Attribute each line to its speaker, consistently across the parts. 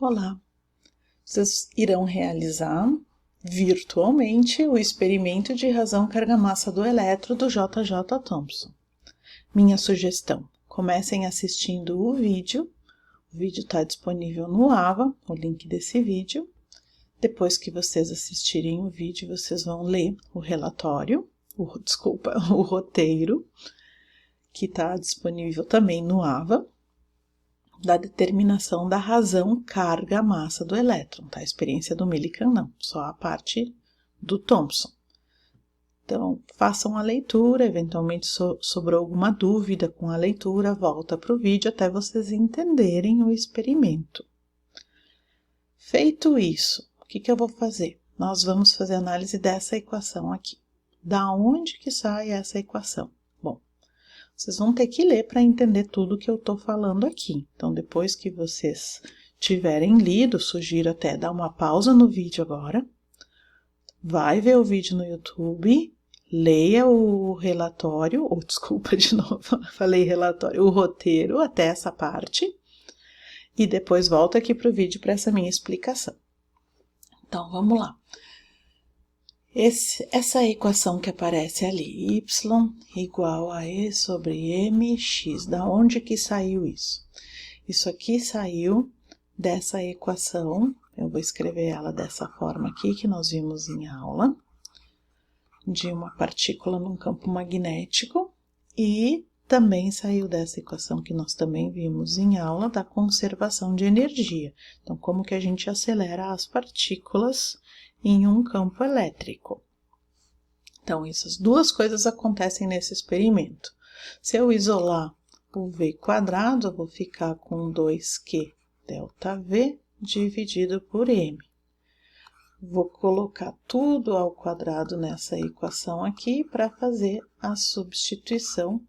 Speaker 1: Olá! Vocês irão realizar virtualmente o experimento de razão-carga-massa do elétron do J.J. Thomson. Minha sugestão: comecem assistindo o vídeo está disponível no AVA, o link desse vídeo. Depois que vocês assistirem o vídeo, vocês vão ler o relatório, o roteiro, que está disponível também no AVA, da determinação da razão carga-massa do elétron, tá? A experiência do Millikan não, só a parte do Thomson. Então, façam a leitura, eventualmente sobrou alguma dúvida com a leitura, volta para o vídeo até vocês entenderem o experimento. Feito isso, o que eu vou fazer? Nós vamos fazer análise dessa equação aqui. Da onde que sai essa equação? Bom, vocês vão ter que ler para entender tudo que eu estou falando aqui. Então, depois que vocês tiverem lido, sugiro até dar uma pausa no vídeo agora. Vai ver o vídeo no YouTube, leia o relatório, ou desculpa de novo, falei relatório, o roteiro até essa parte. E depois volta aqui para o vídeo para essa minha explicação. Então, vamos lá. Essa equação que aparece ali, y igual a E sobre mx, da onde que saiu isso? Isso aqui saiu dessa equação, eu vou escrever ela dessa forma aqui, que nós vimos em aula, de uma partícula num campo magnético, e também saiu dessa equação que nós também vimos em aula, da conservação de energia. Então, como que a gente acelera as partículas em um campo elétrico. Então, essas duas coisas acontecem nesse experimento. Se eu isolar o V quadrado, eu vou ficar com 2Q delta V dividido por M. Vou colocar tudo ao quadrado nessa equação aqui para fazer a substituição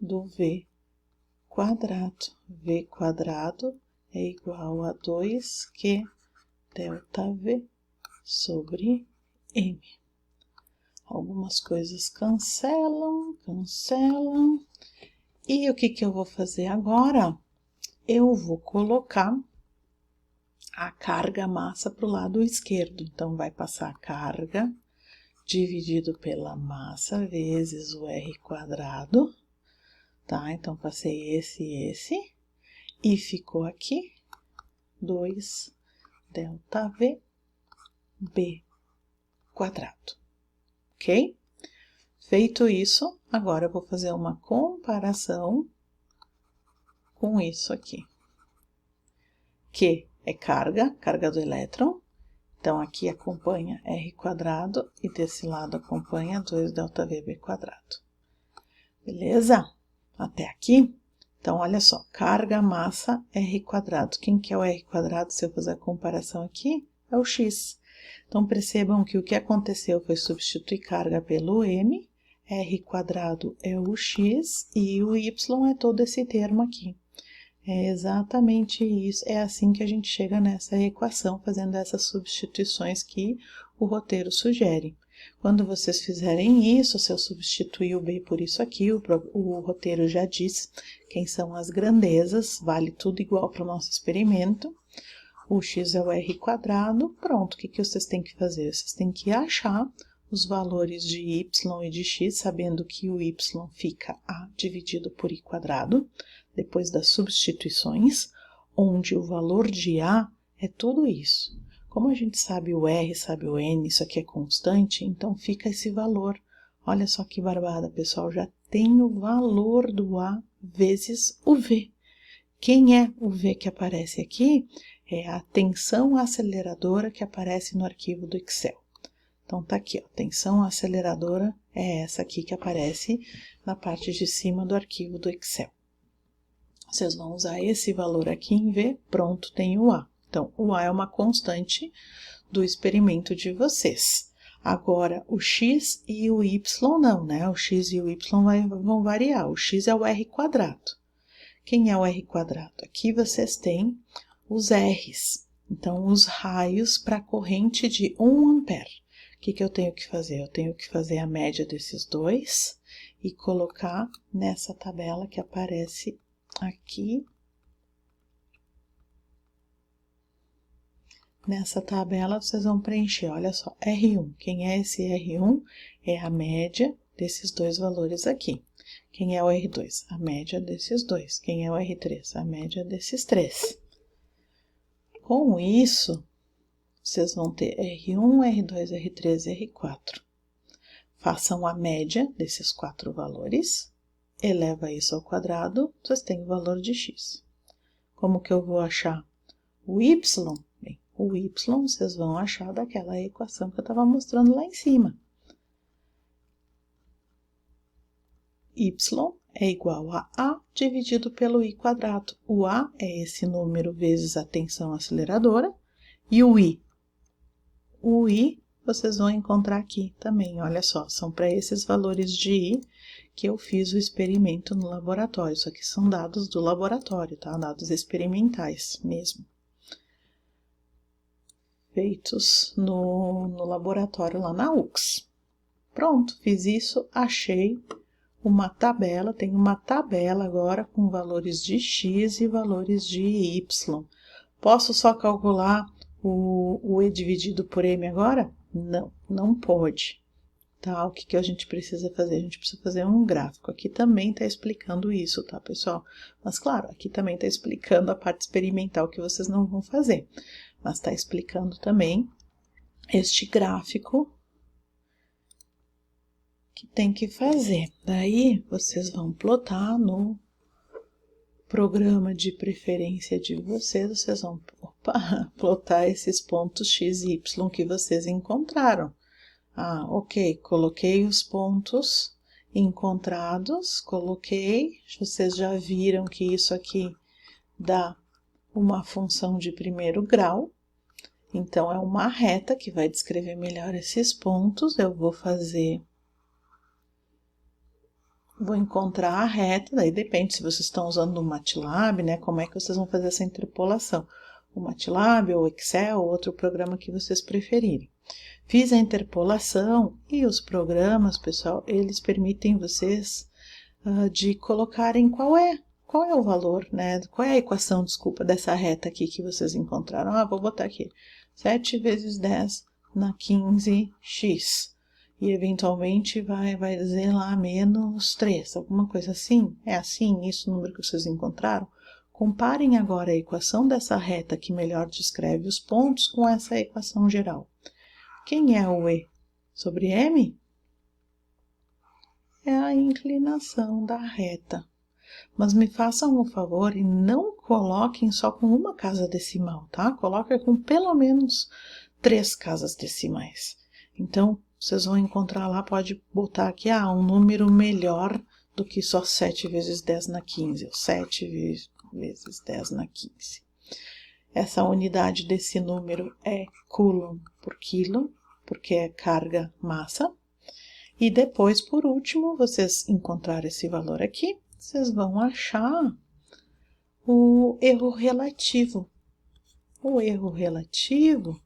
Speaker 1: do V quadrado. V quadrado é igual a 2Q delta V sobre M. Algumas coisas cancelam. E o que eu vou fazer agora? Eu vou colocar a carga-massa para o lado esquerdo. Então, vai passar a carga dividido pela massa vezes o R quadrado. Tá? Então, passei esse. E ficou aqui 2 delta V B quadrado, ok? Feito isso, agora eu vou fazer uma comparação com isso aqui, que é carga do elétron. Então, aqui acompanha R quadrado e desse lado acompanha 2 delta V B quadrado. Beleza? Até aqui? Então, olha só, carga, massa, R quadrado. Quem que é o R quadrado, se eu fizer a comparação aqui? É o X. Então, percebam que o que aconteceu foi substituir carga pelo M, R quadrado é o X e o Y é todo esse termo aqui. É exatamente isso, é assim que a gente chega nessa equação, fazendo essas substituições que o roteiro sugere. Quando vocês fizerem isso, se eu substituir o B por isso aqui, o roteiro já diz quem são as grandezas, vale tudo igual para o nosso experimento. O x é o r quadrado, pronto, o que vocês têm que fazer? Vocês têm que achar os valores de y e de x, sabendo que o y fica a dividido por i quadrado, depois das substituições, onde o valor de a é tudo isso. Como a gente sabe o r, sabe o n, isso aqui é constante, então fica esse valor. Olha só que barbada, pessoal, já tem o valor do a vezes o v. Quem é o v que aparece aqui? É a tensão aceleradora que aparece no arquivo do Excel. Então, tá aqui, ó, tensão aceleradora é essa aqui que aparece na parte de cima do arquivo do Excel. Vocês vão usar esse valor aqui em V, pronto, tem o A. Então, o A é uma constante do experimento de vocês. Agora, o X e o Y não, né? O X e o Y vão variar. O X é o R quadrado. Quem é o R quadrado? Aqui vocês têm os R's. Então, os raios para a corrente de 1 ampere. O que eu tenho que fazer? Eu tenho que fazer a média desses dois e colocar nessa tabela que aparece aqui Nessa tabela, vocês vão preencher, olha só, R1. Quem é esse R1? É a média desses dois valores aqui. Quem é o R2? A média desses dois. Quem é o R3? A média desses três. Com isso, vocês vão ter R1, R2, R3 e R4. Façam a média desses 4 valores, eleva isso ao quadrado, vocês têm o valor de x. Como que eu vou achar o y? Bem, o y vocês vão achar daquela equação que eu estava mostrando lá em cima. Y é igual a A dividido pelo I quadrado. O A é esse número vezes a tensão aceleradora. E o I vocês vão encontrar aqui também, olha só, são para esses valores de I que eu fiz o experimento no laboratório. Isso aqui são dados do laboratório, tá? Dados experimentais mesmo. Feitos no laboratório lá na UX. Pronto, fiz isso, achei uma tabela, tem uma tabela agora com valores de x e valores de y. Posso só calcular o E dividido por M agora? Não, não pode. Tá? O que a gente precisa fazer? A gente precisa fazer um gráfico. Aqui também está explicando isso, tá, pessoal? Mas, claro, aqui também está explicando a parte experimental que vocês não vão fazer. Mas está explicando também este gráfico que tem que fazer. Daí, vocês vão plotar no programa de preferência de vocês vão plotar esses pontos x e y que vocês encontraram. Ah, ok, coloquei os pontos encontrados, coloquei, vocês já viram que isso aqui dá uma função de primeiro grau, então é uma reta que vai descrever melhor esses pontos. Eu vou encontrar a reta, daí depende se vocês estão usando o MATLAB, né, como é que vocês vão fazer essa interpolação. O MATLAB, ou Excel, ou outro programa que vocês preferirem. Fiz a interpolação e os programas, pessoal, eles permitem vocês de colocarem qual é o valor, né, qual é a equação, desculpa, dessa reta aqui que vocês encontraram. Ah, vou botar aqui, 7 vezes 10 na 15x. E eventualmente vai dizer lá menos 3, alguma coisa assim. É assim, isso o número que vocês encontraram? Comparem agora a equação dessa reta que melhor descreve os pontos com essa equação geral. Quem é o E sobre M? É a inclinação da reta. Mas me façam um favor e não coloquem só com uma casa decimal, tá? Coloquem com pelo menos 3 casas decimais. Então, vocês vão encontrar lá, pode botar aqui, um número melhor do que só 7 vezes 10 na 15, ou 7 vezes 10 na 15. Essa unidade desse número é coulomb por quilo, porque é carga-massa. E depois, por último, vocês encontraram esse valor aqui, vocês vão achar o erro relativo. O erro relativo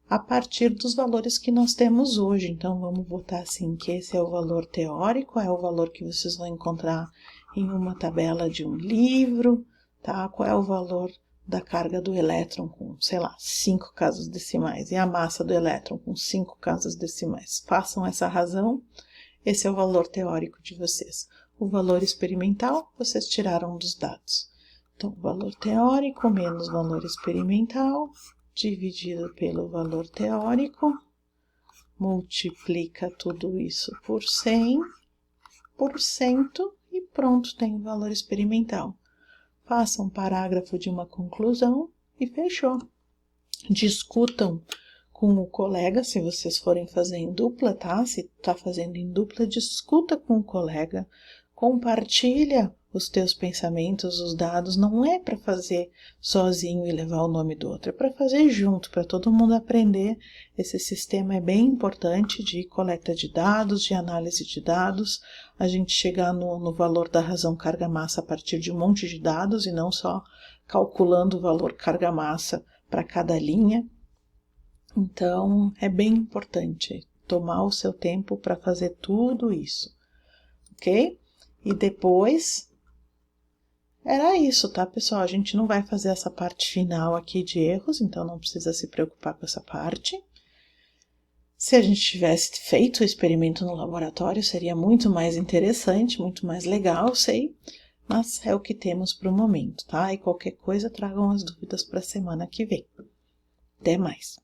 Speaker 1: a partir dos valores que nós temos hoje. Então, vamos botar assim, que esse é o valor teórico, é o valor que vocês vão encontrar em uma tabela de um livro, tá? Qual é o valor da carga do elétron com, sei lá, 5 casas decimais, e a massa do elétron com 5 casas decimais. Façam essa razão, esse é o valor teórico de vocês. O valor experimental, vocês tiraram dos dados. Então, valor teórico menos valor experimental, dividido pelo valor teórico, multiplica tudo isso por 100% e pronto, tem o valor experimental. Faça um parágrafo de uma conclusão e fechou. Discutam com o colega, se vocês forem fazer em dupla, tá? Se está fazendo em dupla, discuta com o colega, compartilha os teus pensamentos, os dados. Não é para fazer sozinho e levar o nome do outro, é para fazer junto, para todo mundo aprender. Esse sistema é bem importante de coleta de dados, de análise de dados, a gente chegar no valor da razão carga-massa a partir de um monte de dados e não só calculando o valor carga-massa para cada linha. Então, é bem importante tomar o seu tempo para fazer tudo isso, ok? E depois era isso, tá, pessoal? A gente não vai fazer essa parte final aqui de erros, então não precisa se preocupar com essa parte. Se a gente tivesse feito o experimento no laboratório, seria muito mais interessante, muito mais legal, sei, mas é o que temos para o momento, tá? E qualquer coisa, tragam as dúvidas para a semana que vem. Até mais!